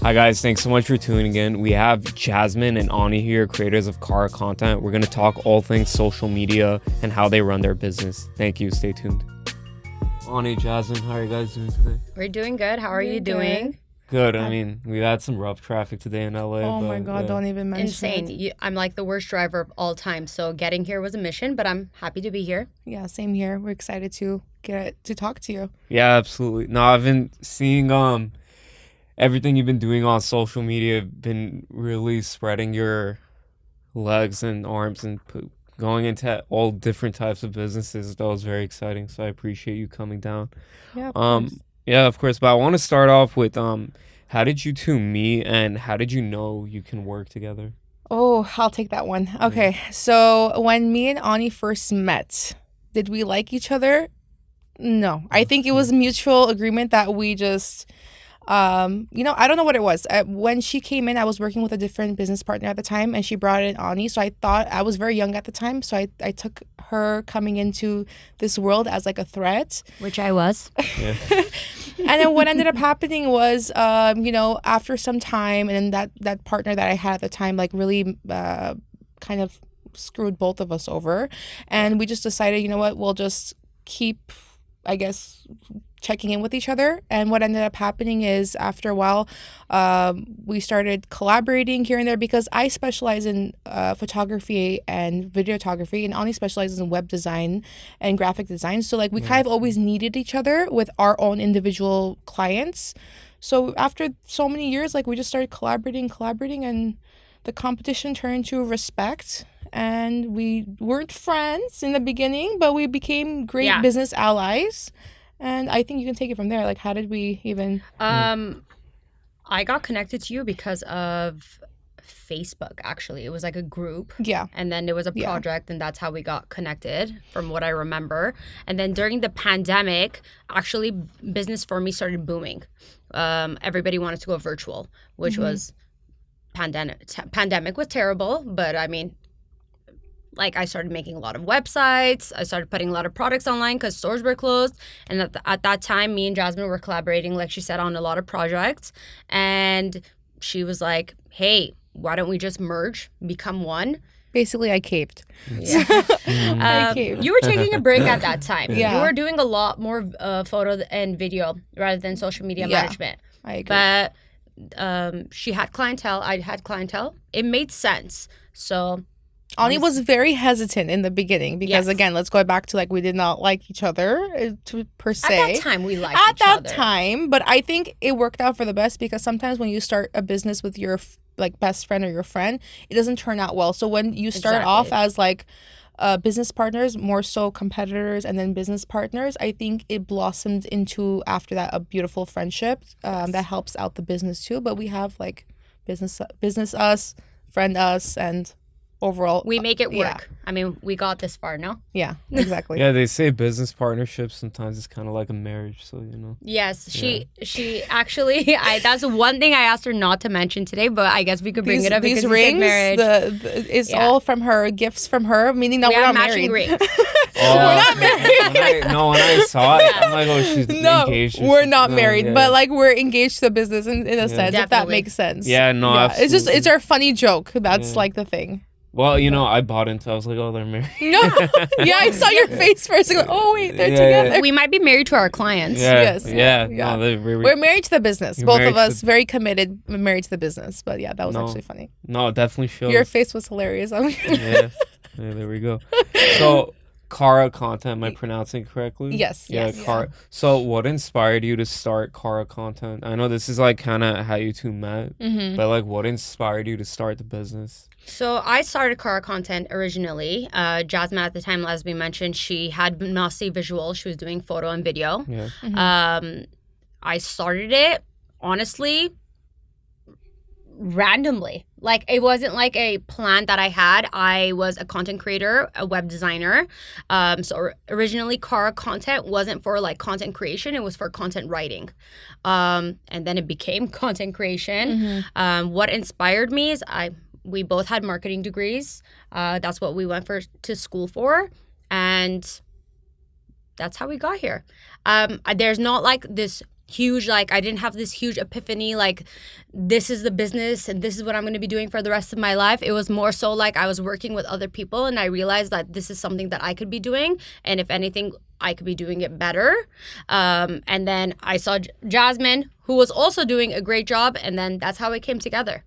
Hi guys, thanks so much for tuning in. We have Jasmine and Ani here, creators of Kara Content. We're going to talk all things social media and how they run their business. Thank you. Stay tuned. Ani, Jasmine, how are you guys doing today? We're doing good. How are you doing? Good. I mean, we had some rough traffic today in LA. Oh my God, don't even mention Insane. it. I'm like the worst driver of all time. So getting here was a mission, but I'm happy to be here. Yeah, same here. We're excited to get to talk to you. Yeah, absolutely. No, I've been seeing everything you've been doing on social media, been really spreading your legs and arms and going into all different types of businesses. That was very exciting. So I appreciate you coming down. Yeah, of course. Yeah, of course. But I want to start off with how did you two meet and how did you know you can work together? Oh, I'll take that one. Okay, so when me and Ani first met, did we like each other? No, I think it was mutual agreement that we just, I don't know what it was. When she came in, I was working with a different business partner at the time, and she brought in Ani. So I thought I was very young at the time, so I took her coming into this world as like a threat. Which I was. Yeah. And then what ended up happening was, after some time, and then that partner that I had at the time, like really kind of screwed both of us over. And we just decided, you know what, we'll just keep, I guess, checking in with each other. And what ended up happening is after a while, we started collaborating here and there because I specialize in photography and videography, and Ani specializes in web design and graphic design. So like we kind of always needed each other with our own individual clients. So after so many years, like we just started collaborating, and the competition turned to respect. And we weren't friends in the beginning, but we became great business allies. And I think you can take it from there. Like, how did we even... I got connected to you because of Facebook, actually. It was like a group. Yeah. And then there was a project, and that's how we got connected, from what I remember. And then during the pandemic, actually, business for me started booming. Everybody wanted to go virtual, which was... Pandemic was terrible, but I mean... Like, I started making a lot of websites. I started putting a lot of products online because stores were closed. And at that time, me and Jasmine were collaborating, like she said, on a lot of projects. And she was like, hey, why don't we just merge, become one? Basically, I caved. Yeah. I caved. You were taking a break at that time. Yeah. You were doing a lot more photo and video rather than social media management. I agree. But she had clientele. I had clientele. It made sense. So... Ani was very hesitant in the beginning because, again, let's go back to, like, we did not like each other per se. At that time, we liked each other. At that time, but I think it worked out for the best because sometimes when you start a business with your, like, best friend or your friend, it doesn't turn out well. So when you start off as, like, business partners, more so competitors and then business partners, I think it blossomed into, after that, a beautiful friendship that helps out the business too. But we have, like, business us, friend us, and... overall, we make it work. I mean, we got this far, no? Yeah, exactly. Yeah, they say business partnerships sometimes it's kind of like a marriage, so you know. Yes, she actually. That's one thing I asked her not to mention today, but I guess we could bring it up because these rings, marriage. It's all from her, gifts from her, meaning that we we're have not matching married. rings. We're not married. When I saw it, I'm like, oh, she's engaged. We're not married, but like we're engaged to the business in a sense, if that Definitely. makes sense. Yeah, no, absolutely. It's our funny joke. That's like the thing. Well, I bought into it. I was like, oh, they're married. No. Yeah, I saw your face first. Like, oh, wait, they're together. We might be married to our clients. Yes. Yeah. Yeah. No, we're married to the business. You're Both married of us, very committed, married to the business. But yeah, that was actually funny. No, it definitely shows. Your face was hilarious. Yeah, there we go. So, Kara Content, am I pronouncing it correctly? Yes. Yeah, yes. Kara. So, what inspired you to start Kara Content? I know this is like kind of how you two met, but like, what inspired you to start the business? So I started Kara Content originally. Jasmine at the time, as we mentioned, she had mostly visual. She was doing photo and video. Yeah. I started it, honestly, randomly. Like, it wasn't like a plan that I had. I was a content creator, a web designer. So originally Kara Content wasn't for like content creation. It was for content writing. And then it became content creation. What inspired me is we both had marketing degrees. That's what we went to school for. And that's how we got here. There's not like this huge, like, I didn't have this huge epiphany, like, this is the business and this is what I'm going to be doing for the rest of my life. It was more so like I was working with other people and I realized that this is something that I could be doing. And if anything, I could be doing it better. And then I saw Jasmine, who was also doing a great job. And then that's how it came together.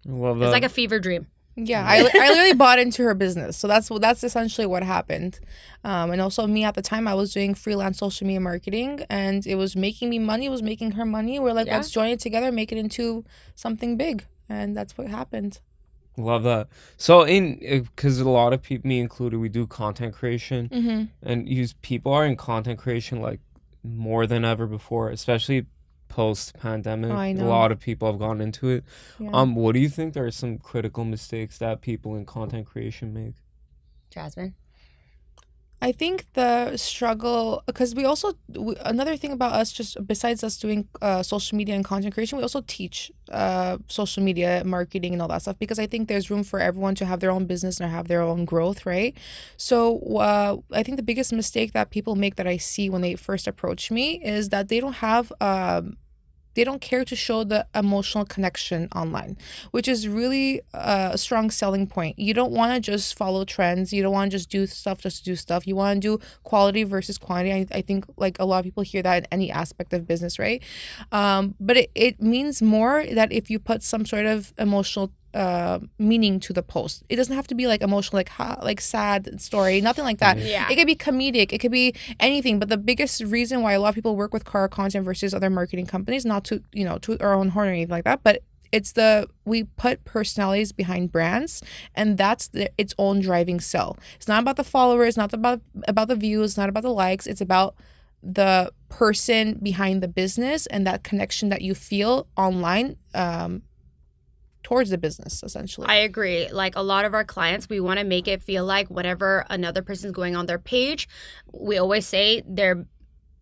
Love It's that. like a fever dream. Yeah, I literally bought into her business. So that's essentially what happened. And also me at the time, I was doing freelance social media marketing and it was making me money, it was making her money. We're like, Yeah. let's join it together, make it into something big. And that's what happened. Love that. So because a lot of people, me included, we do content creation, Mm-hmm. and people are in content creation like more than ever before, especially post pandemic. I A know. lot of people have gone into it. Yeah. What do you think there are some critical mistakes that people in content creation make? Jasmine. I think the struggle, because another thing about us, just besides us doing social media and content creation, we also teach social media marketing and all that stuff, because I think there's room for everyone to have their own business and have their own growth, right? So I think the biggest mistake that people make that I see when they first approach me is that they don't care to show the emotional connection online, which is really a strong selling point. You don't want to just follow trends. You don't want to just do stuff just to do stuff. You want to do quality versus quantity. I think like a lot of people hear that in any aspect of business, right? But it means more that if you put some sort of emotional meaning to the post. It doesn't have to be like emotional, like sad story, nothing like that. Yeah. It could be comedic, it could be anything. But the biggest reason why a lot of people work with car content versus other marketing companies, not to to our own horn or anything like that, but it's we put personalities behind brands, and that's its own driving sell. It's not about the followers, not about the views, not about the likes. It's about the person behind the business and that connection that you feel online towards the business, essentially. I agree. Like a lot of our clients, we want to make it feel like whenever another person's going on their page, we always say their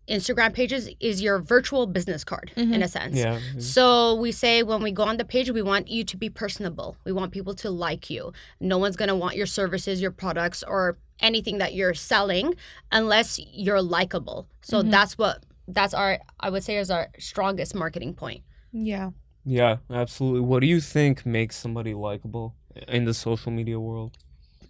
Instagram pages is your virtual business card in a sense. Yeah. So we say when we go on the page, we want you to be personable. We want people to like you. No one's going to want your services, your products, or anything that you're selling unless you're likable. So that's our, I would say, is our strongest marketing point. Yeah. Yeah, absolutely. What do you think makes somebody likable in the social media world?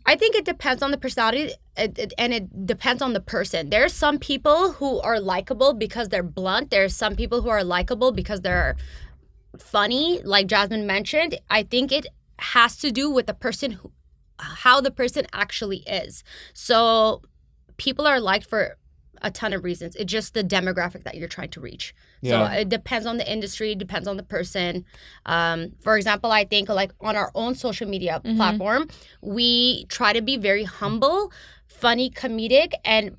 I think it depends on the personality and it depends on the person. There are some people who are likable because they're blunt. There are some people who are likable because they're funny, like Jasmine mentioned. I think it has to do with the person, how the person actually is. So people are liked for a ton of reasons. It's just the demographic that you're trying to reach. Yeah. So it depends on the industry, it depends on the person. For example, I think like on our own social media platform, we try to be very humble, funny, comedic, and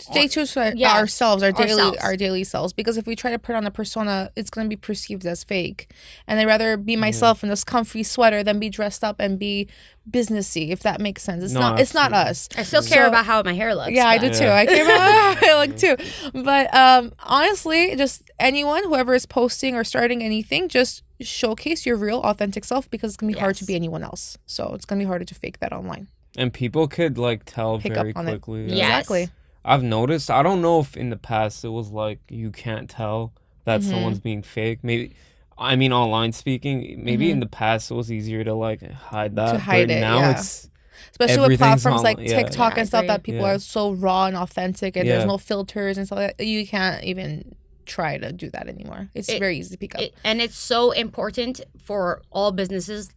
Stay true to Yeah. ourselves, Ourselves. our daily selves. Because if we try to put on a persona, it's going to be perceived as fake. And I'd rather be myself in this comfy sweater than be dressed up and be businessy, if that makes sense. It's No, not absolutely. us. I still care So- about how my hair looks. Yeah, I but- do too. Yeah. I care about how I look too. But honestly, just anyone, whoever is posting or starting anything, just showcase your real, authentic self, because it's gonna be hard to Yes. be anyone else. So it's gonna be harder to fake that online. And people could like tell Pick very up on it. quickly. Yes. Exactly. I've noticed. I don't know if in the past it was like you can't tell that someone's being fake. Maybe, I mean, online speaking. Maybe in the past it was easier to like hide that. hide but it, now yeah. it's Especially with Everything's platforms like online, yeah. TikTok Yeah, I and stuff agree. that people Yeah. are so raw and authentic, and Yeah. there's no filters and stuff like that. You can't even try to do that anymore. It's very easy to pick up. And it's so important for all businesses.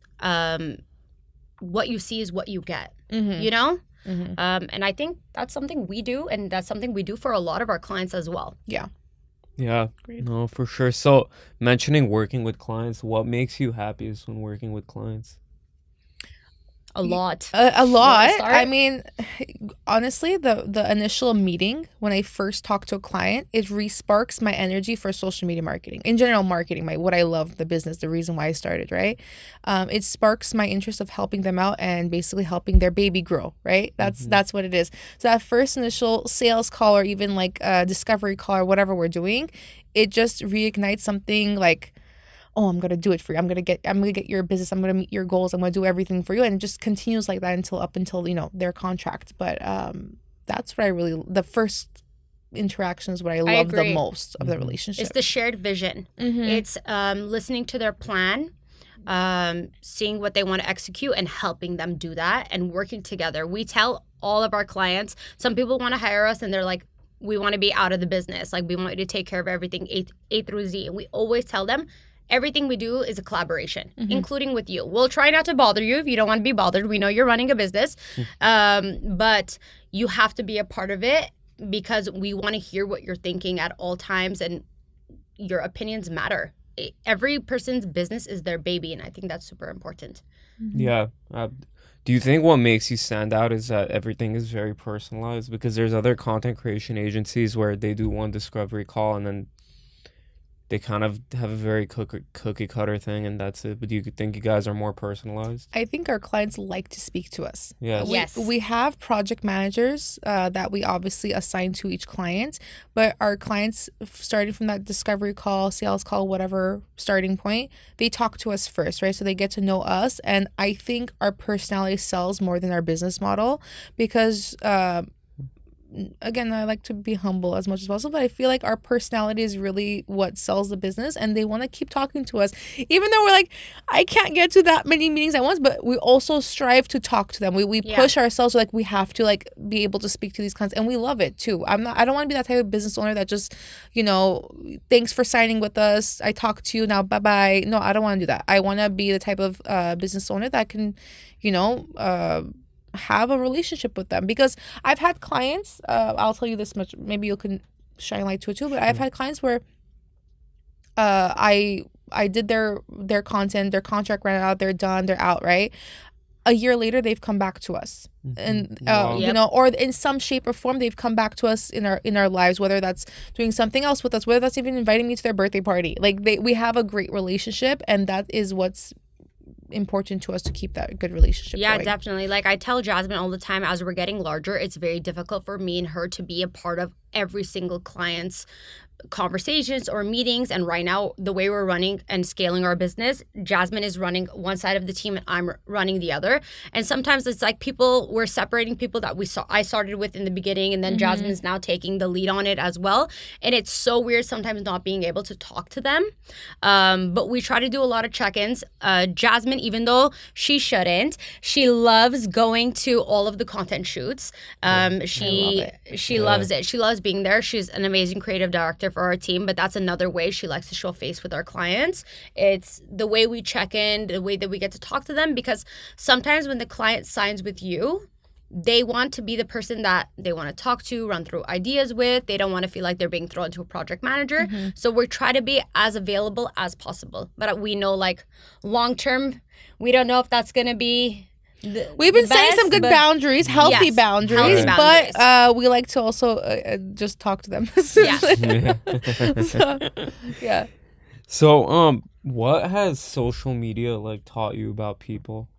What you see is what you get. You know. And I think that's something we do, and that's something we do for a lot of our clients as well. Yeah. yeah, Agreed. no, for sure. So mentioning working with clients, what makes you happiest when working with clients? A lot. A lot. start? I mean, honestly, the initial meeting when I first talk to a client, it re-sparks my energy for social media marketing. In general, marketing, what I love, the business, the reason why I started, right? It sparks my interest of helping them out and basically helping their baby grow, right? That's what it is. So that first initial sales call, or even like a discovery call, or whatever we're doing, it just reignites something like, oh, I'm gonna do it for you. I'm gonna get your business. I'm gonna meet your goals. I'm gonna do everything for you, and it just continues like that until their contract. But that's what the first interactions what I love the agree. most of the relationship. It's the shared vision. It's listening to their plan, seeing what they want to execute and helping them do that and working together. We tell all of our clients, some people want to hire us and they're like, we want to be out of the business. Like, we want you to take care of everything A through Z. And we always tell them everything we do is a collaboration, including with you. We'll try not to bother you if you don't want to be bothered. We know you're running a business, but you have to be a part of it because we want to hear what you're thinking at all times, and your opinions matter. Every person's business is their baby, and I think that's super important. Yeah. Do you think what makes you stand out is that everything is very personalized? Because there's other content creation agencies where they do one discovery call and then they kind of have a very cookie cutter thing and that's it. But do you think you guys are more personalized? I think our clients like to speak to us. Yes. Yes. We have project managers that we obviously assign to each client, but our clients, starting from that discovery call, sales call, whatever starting point, they talk to us first, right? So they get to know us. And I think our personality sells more than our business model because again, I like to be humble as much as possible, but I feel like our personality is really what sells the business, and they want to keep talking to us, even though we're like, I can't get to that many meetings at once, but we also strive to talk to them. We push ourselves, like we have to like be able to speak to these clients, and we love it too. I don't want to be that type of business owner that just, thanks for signing with us, I talk to you now, bye bye. No, I don't want to do that. I want to be the type of business owner that can, have a relationship with them, because I've had clients, I'll tell you this much, maybe you can shine light to it too, but I've had clients where I did their content, their contract ran out, they're done, they're out, right? A year later they've come back to us, and or in some shape or form they've come back to us in our lives, whether that's doing something else with us, whether that's even inviting me to their birthday party. Like we have a great relationship, and that is what's important to us, to keep that good relationship going. Definitely. Like I tell Jasmine all the time, as we're getting larger, it's very difficult for me and her to be a part of every single client's conversations or meetings. And right now, the way we're running and scaling our business, Jasmine is running one side of the team and I'm running the other. And sometimes it's like we're separating people that I started with in the beginning, and then Jasmine is now taking the lead on it as well. And it's so weird sometimes not being able to talk to them. But we try to do a lot of check-ins. Jasmine, even though she shouldn't, she loves going to all of the content shoots. She loves it. She loves being there. She's an amazing creative director for our team, but that's another way she likes to show face with our clients. It's the way we check in, the way that we get to talk to them, because sometimes when the client signs with you, they want to be the person that they want to talk to, run through ideas with. They don't want to feel like they're being thrown to a project manager. So we try to be as available as possible. But we know, like, long term, we don't know if that's going to be We've been setting some good boundaries, healthy boundaries, but we like to also just talk to them. So, what has social media taught you about people?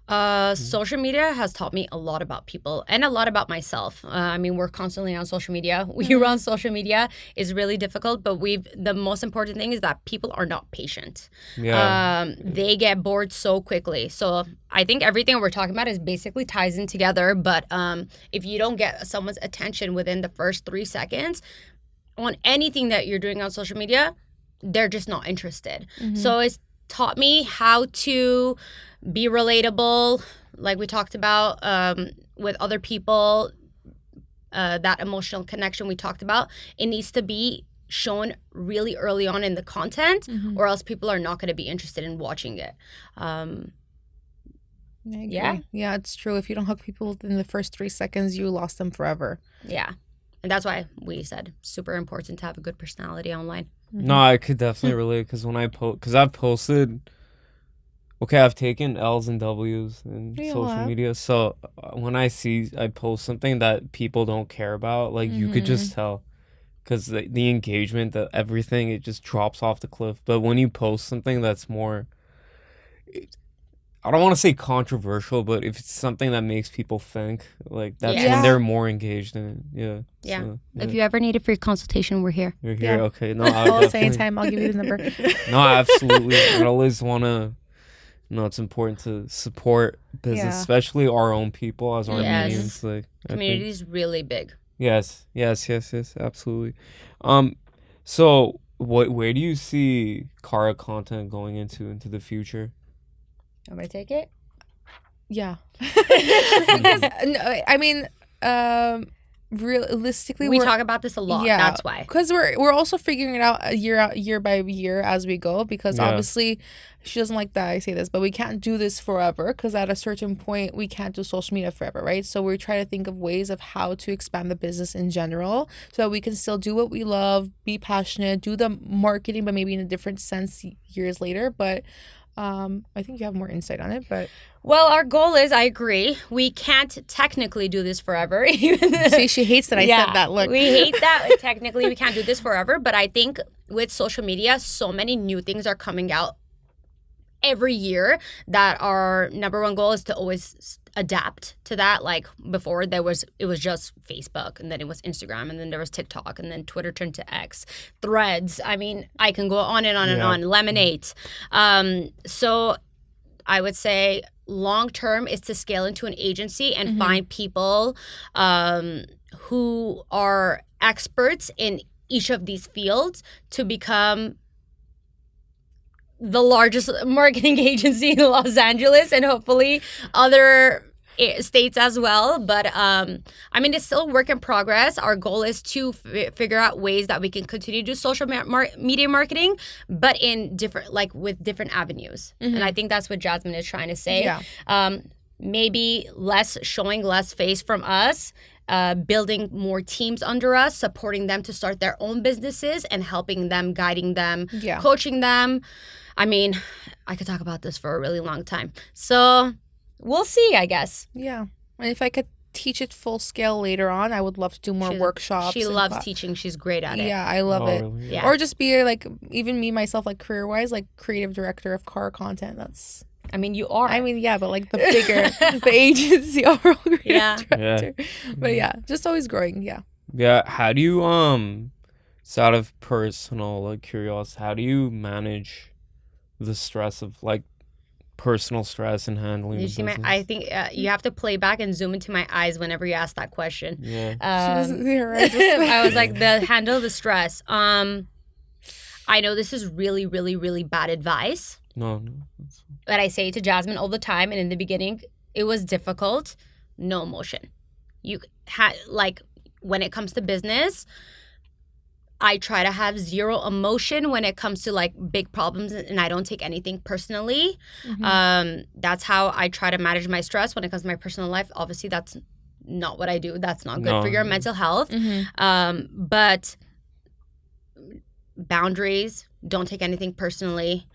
Social media has taught me a lot about people and a lot about myself. We're constantly on social media. We run social media. It's really difficult, but the most important thing is that people are not patient. They get bored so quickly. So I think everything we're talking about is basically ties in together. But if you don't get someone's attention within the first 3 seconds on anything that you're doing on social media, they're just not interested. So it's taught me how to be relatable, like we talked about, with other people. That emotional connection we talked about, it needs to be shown really early on in the content, or else people are not going to be interested in watching it. Yeah, it's true. If you don't hook people in the first 3 seconds, you lost them forever. Yeah. And that's why we said super important to have a good personality online. No, I could definitely relate, because when I've posted, I've taken L's and W's in social media. So when I post something that people don't care about, you could just tell, because the engagement, everything, it just drops off the cliff. But when you post something that's more, I don't want to say controversial, but if it's something that makes people think, that's when they're more engaged in it. Yeah. So, if you ever need a free consultation, we're here. You're here? Okay. No, I'll say anytime. I'll give you the number. No, absolutely. I always want to, it's important to support business, especially our own people as Armenians. Community is really big. Yes, yes, yes, yes, absolutely. So where do you see Kara content going into the future? I'm gonna take it. Yeah. Because no, I mean, realistically, We we're talk about this a lot. yeah, That's why. because we're also figuring it out year by year as we go. Because Yeah. obviously, she doesn't like that I say this, but we can't do this forever. Because at a certain point, we can't do social media forever, right? So we're trying to think of ways of how to expand the business in general, so that we can still do what we love, be passionate, do the marketing, but maybe in a different sense years later. But I think you have more insight on it, but Well, our goal is, I agree, we can't technically do this forever. see, she hates that I said that. Look, we hate that. Technically, we can't do this forever. But I think with social media, so many new things are coming out every year that our number one goal is to always adapt to that. Like before, it was just Facebook, and then it was Instagram, and then there was TikTok, and then Twitter turned to X, Threads. I mean, I can go on and on and Yeah. on. Lemonade. So I would say long term is to scale into an agency and find people who are experts in each of these fields to become the largest marketing agency in Los Angeles and hopefully other states as well. But I mean, it's still a work in progress. Our goal is to figure out ways that we can continue to do social media marketing, but in different, like with different avenues. And I think that's what Jasmine is trying to say. Yeah. Maybe showing less face from us, building more teams under us, supporting them to start their own businesses and helping them, guiding them, Yeah. coaching them. I mean, I could talk about this for a really long time. So we'll see, I guess. Yeah. And if I could teach it full scale later on, I would love to do more workshops. She and loves teaching. She's great at it. Yeah, I love Oh, it. really? Yeah. Or just be like, even me myself, like career wise, like creative director of car content. That's, I mean, you are. I mean, yeah, but like the bigger, the agency overall creative Yeah. director. But yeah, just always growing. Yeah. Yeah, how do you just out of personal like curiosity, how do you manage the stress of like personal stress and handling You the see my? business? I think you have to play back and zoom into my eyes whenever you ask that question. Yeah. She doesn't see her eyes. I was like, handle the stress. I know this is really, really, really bad advice, No. but I say it to Jasmine all the time. And in the beginning, it was difficult. No emotion. You had like when it comes to business, I try to have zero emotion when it comes to like big problems, and I don't take anything personally. That's how I try to manage my stress when it comes to my personal life. Obviously, that's not what I do. That's not good No. for your mental health. But boundaries, don't take anything personally.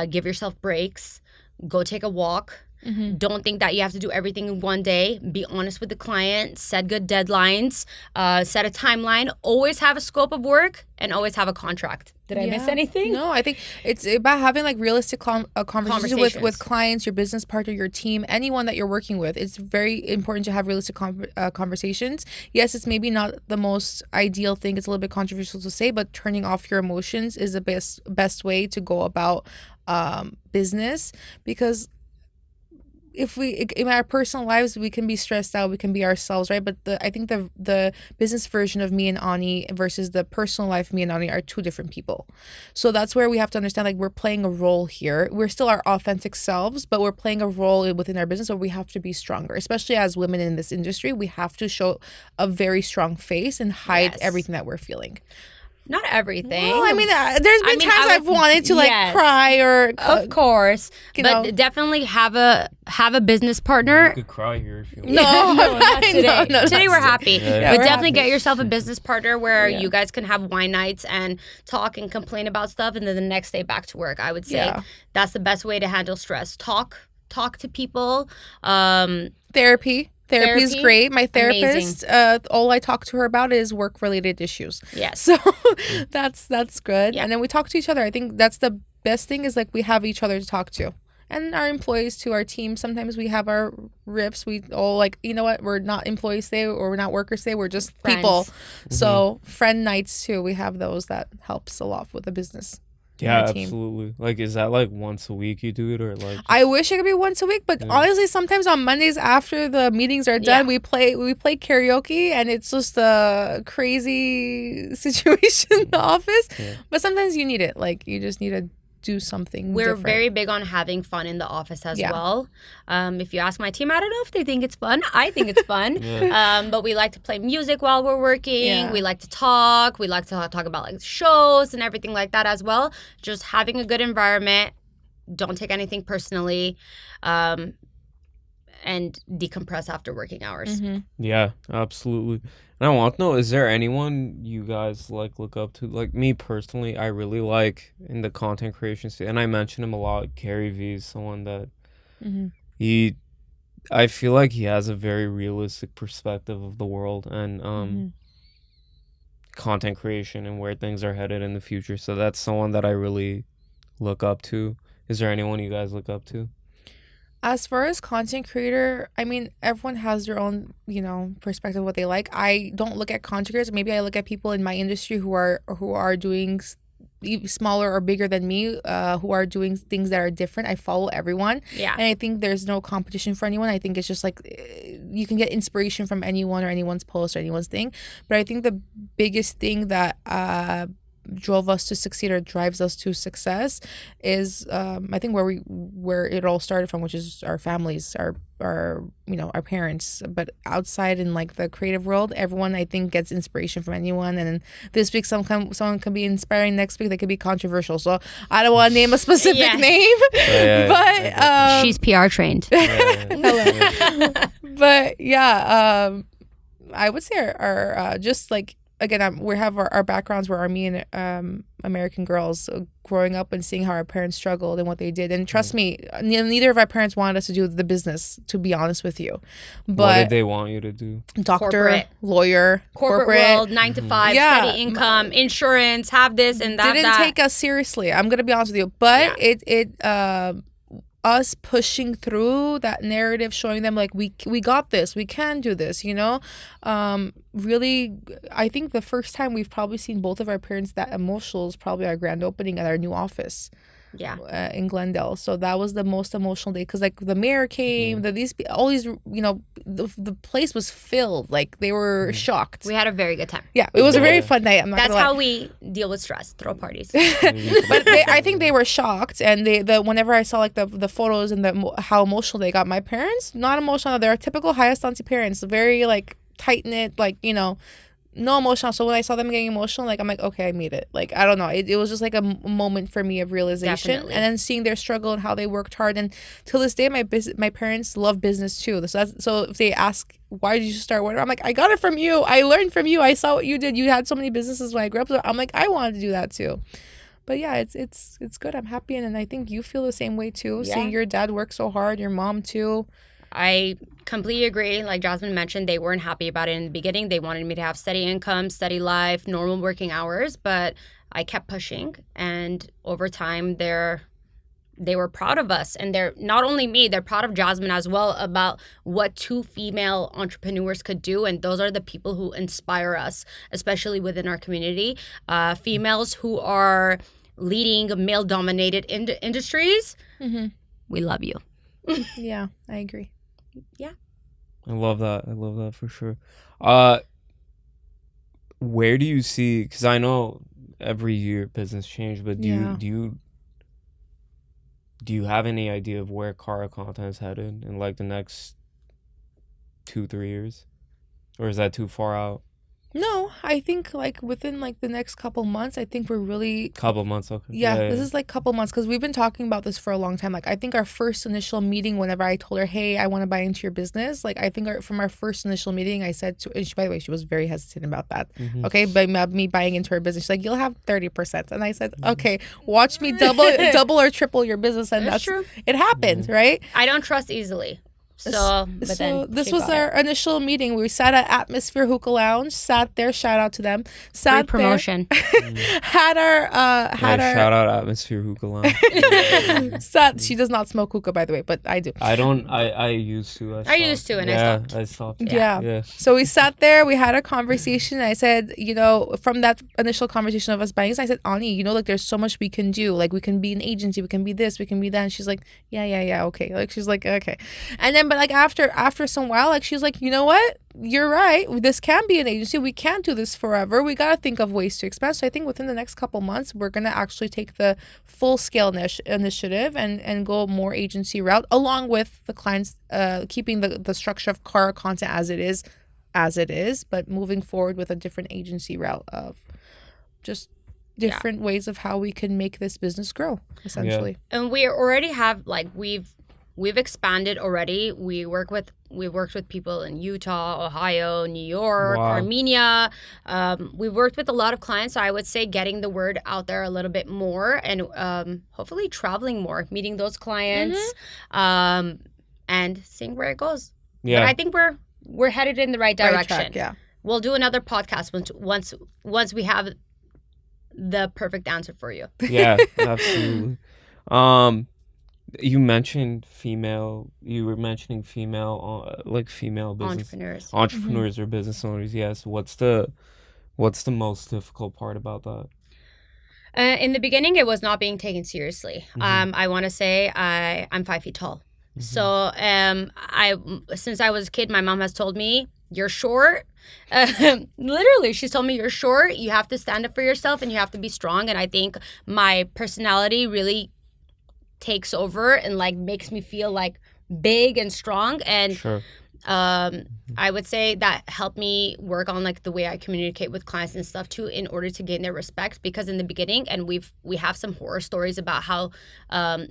Give yourself breaks. Go take a walk. Don't think that you have to do everything in one day. Be honest with the client. Set good deadlines. Set a timeline. Always have a scope of work and always have a contract. Did I miss Yeah. anything? No, I think it's about having like realistic conversations with Conversations. clients, your business partner, your team, anyone that you're working with. It's very important to have realistic conversations. Yes, it's maybe not the most ideal thing. It's a little bit controversial to say, but turning off your emotions is the best way to go about business, because if we in our personal lives we can be stressed out, we can be ourselves, right? But I think the business version of me and Ani versus the personal life of me and Ani are two different people. So that's where we have to understand, like, we're playing a role here. We're still our authentic selves, but we're playing a role within our business, so we have to be stronger, especially as women in this industry. We have to show a very strong face and hide Yes. everything that we're feeling. Not everything. Well, I mean, there's been times I've wanted to like yes. cry or Of course, you but know. definitely have a business partner. You could cry here if you want. No, Not today. no, Today not we're happy, Yeah, but we're definitely happy. get yourself a business partner where Yeah. you guys can have wine nights and talk and complain about stuff, and then the next day back to work. I would say Yeah. that's the best way to handle stress. Talk to people. Therapy is Therapy, great. My therapist, all I talk to her about is work related issues. Yes. So that's good. Yeah. And then we talk to each other. I think that's the best thing, is like we have each other to talk to. And our employees too, our team. Sometimes we have our riffs. We all like, you know what, we're not employees today, or we're not workers today, we're just people. Friends. So friend nights too. We have those. That helps a lot with the business. Yeah, my team. absolutely. Like, is that like once a week you do it, or like? I wish it could be once a week, but Yeah. honestly, sometimes on Mondays after the meetings are done, Yeah. we play karaoke, and it's just a crazy situation in the office. Yeah. But sometimes you need it. Like you just need to do something. We're different. very big on having fun in the office as Yeah. well. If you ask my team, I don't know if they think it's fun. I think it's fun. Yeah. But we like to play music while we're working. Yeah. We like to talk. We like to talk about like shows and everything like that as well. Just having a good environment. Don't take anything personally. And decompress after working hours. Mhm. Yeah, absolutely. And I want to know, is there anyone you guys like look up to? Like me personally, I really like in the content creation space, and I mention him a lot. Gary Vee is someone that Mhm. I feel like he has a very realistic perspective of the world and Mhm. content creation and where things are headed in the future. So that's someone that I really look up to. Is there anyone you guys look up to? As far as content creator, I mean, everyone has their own, perspective of what they like. I don't look at content creators. Maybe I look at people in my industry who are doing smaller or bigger than me, who are doing things that are different. I follow everyone, Yeah. and I think there's no competition for anyone. I think it's just like you can get inspiration from anyone or anyone's post or anyone's thing. But I think the biggest thing that drove us to succeed or drives us to success is I think where it all started from, which is our families, our our parents. But outside in like the creative world, everyone I think gets inspiration from anyone, and then this week someone can be inspiring, next week they could be controversial, so I don't want to name a specific Yes. name. Yeah, But She's PR trained. but yeah, I would say our just like again, we have our backgrounds where Armenian American girls growing up and seeing how our parents struggled and what they did. And trust me, neither of our parents wanted us to do the business, to be honest with you. What did But they want you to do? doctor, Corporate. lawyer, Corporate world, 9 to 5, Yeah. steady income, insurance, have this and that. didn't take us seriously. I'm gonna be honest with you, but it us pushing through that narrative, showing them like we got this, we can do this, really. I think the first time we've probably seen both of our parents that emotional is probably our grand opening at our new office Yeah. in Glendale. So that was the most emotional day because like the mayor came, all these the place was filled, like they were shocked. We had a very good time. Yeah, it was a very Yeah. fun night. I'm not That's gonna lie. how we deal with stress. Throw parties. But I think they were shocked, and whenever I saw like the photos and how emotional they got, my parents not emotional. They're typical Hayastani parents, very like tight knit, like no emotional. So when I saw them getting emotional, like I'm like, okay, I made it. Like I don't know, it was just like a moment for me of realization. Definitely. And then seeing their struggle and how they worked hard, and till this day, my parents love business too. So if they ask why did you start Warner, I'm like, I got it from you. I learned from you. I saw what you did. You had so many businesses when I grew up. So I'm like, I wanted to do that too. But yeah, it's good. I'm happy, and I think you feel the same way too. Yeah. Seeing your dad work so hard, your mom too. I completely agree. Like Jasmine mentioned, they weren't happy about it in the beginning. They wanted me to have steady income, steady life, normal working hours, but I kept pushing. And over time, they were proud of us. And they're not only me, they're proud of Jasmine as well about what two female entrepreneurs could do. And those are the people who inspire us, especially within our community. Females who are leading male-dominated industries. Mm-hmm. We love you. Yeah, I agree. I love that for sure. Where do you see, because I know every year business change, but Yeah. do you have any idea of where Kara content is headed in like the next 2-3 years, or is that too far out? No, I think like within like the next couple months, I think we're really Couple months, okay. yeah, this is like couple months because we've been talking about this for a long time. Like I think our first initial meeting, whenever I told her, hey, I want to buy into your business, like I think from our first initial meeting, I said to, and she, by the way, she was very hesitant about that. Mhm. Okay, but me buying into her business, she's like, you'll have 30%, and I said, okay, watch me double or triple your business, and That's that's true. it happened, right? I don't trust easily. So, but So then this she was got our it. initial meeting. We sat at Atmosphere Hookah Lounge, sat there, shout out to them. Free Sat promotion. there, had our had Hey, our shout out Atmosphere Hookah Lounge. sat. She does not smoke hookah, by the way, but I do. I don't. I used to. I used to, and I yeah, stopped. I stopped. Yeah. Yeah. So we sat there, we had a conversation. I said, from that initial conversation of us buying, I said, Ani, like there's so much we can do. Like we can be an agency, we can be this, we can be that. And she's like, yeah, okay. Like she's like, okay. And then, but like after some while, like she's like, you know what? You're right. This can be an agency. We can't do this forever. We got to think of ways to expand. So I think within the next couple months, we're going to actually take the full scale initiative and go more agency route, along with the clients keeping the structure of Cara content as it is, but moving forward with a different agency route of just different ways of how we can make this business grow, essentially. And we already have we've expanded already. We've worked with people in Utah, Ohio, New York, Wow. Armenia. We've worked with a lot of clients. So I would say getting the word out there a little bit more, and hopefully traveling more, meeting those clients, and seeing where it goes. Yeah. But I think we're headed in the right Right direction. track, yeah. We'll do another podcast once we have the perfect answer for you. Yeah, absolutely. You mentioned female. You were mentioning female, like female business Entrepreneurs. or business owners. Yes. What's the most difficult part about that? In the beginning, it was not being taken seriously. I want to say I'm 5 feet tall. So I since I was a kid, my mom has told me, you're short. Literally, she's told me, you're short. You have to stand up for yourself and you have to be strong. And I think my personality really takes over and like makes me feel like big and strong. And Sure. I would say that helped me work on like the way I communicate with clients and stuff too, in order to gain their respect. Because in the beginning, and we have some horror stories about how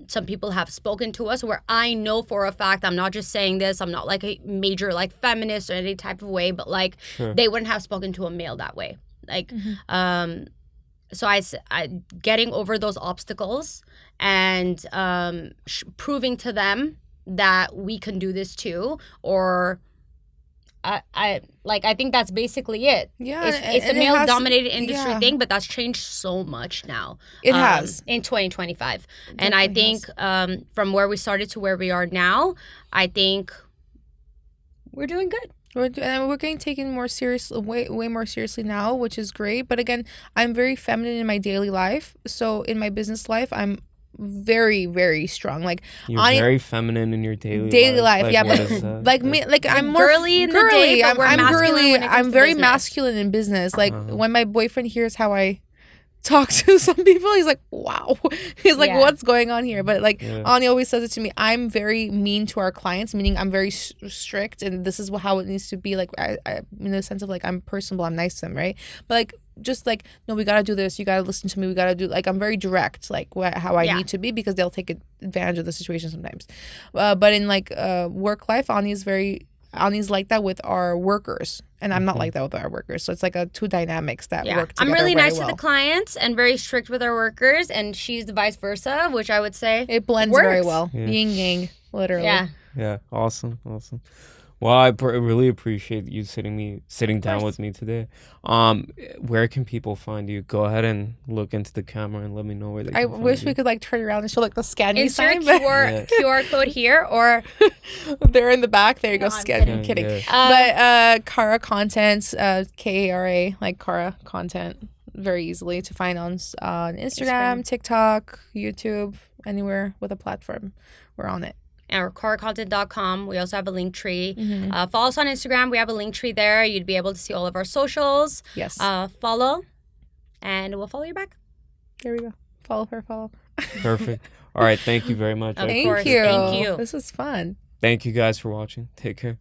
some people have spoken to us, where I know for a fact, I'm not just saying this, I'm not like a major like feminist or any type of way, but like Sure. they wouldn't have spoken to a male that way. Like so I getting over those obstacles and proving to them that we can do this too, or I think that's basically it. Yeah, It's a and it male has- dominated industry yeah. thing, but that's changed so much now. It has. In 2025, and I definitely think from where we started to where we are now, I think we're doing good. We're getting taken more seriously, way more seriously now, which is great. But again, I'm very feminine in my daily life. So in my business life, I'm very, very strong. Like You're I- very feminine in your daily life, Like, yeah, what but is that? like me, like I'm more girly in the day, but we're I'm masculine girly. when it comes I'm to very business. masculine in business. Like Uh-huh. when my boyfriend hears how I talk to some people, he's like, "Wow," he's like, Yeah. "What's going on here?" But like Yeah. Ani always says it to me. I'm very mean to our clients, meaning I'm very strict, and this is how it needs to be. Like I in the sense of like I'm personable, I'm nice to them, right? But like just like, no, we gotta do this. You gotta listen to me. We gotta do, like, I'm very direct, like how I Yeah. need to be, because they'll take advantage of the situation sometimes. But in like work life, Ani's like that with our workers, and I'm not like that with our workers. So it's like two dynamics that work together. I'm really very nice well. to the clients and very strict with our workers, and she's the vice versa, which I would say It blends very works. well. Yeah. Yin yang, literally. Yeah. Yeah, awesome. Well, I really appreciate you sitting down with me today. Where can people find you? Go ahead and look into the camera and let me know where they can I find wish you. we could like turn around and show like the scan me Insert sign, but Yeah. QR code here, or they're in the back. There you go. No, I'm Scan. kidding. I'm kidding. Yeah. But Cara Content, Kara, like Cara Content, very easily to find on Instagram, TikTok, YouTube, anywhere with a platform. We're on it. or caracontent.com. We also have a link tree. Mhm. Follow us on Instagram. We have a link tree there. You'd be able to see all of our socials. Yes. Follow, and we'll follow you back. There we go. Follow her. Follow. Perfect. All right, thank you very much. Of Thank course. you. Thank you. This was fun. Thank you guys for watching. Take care.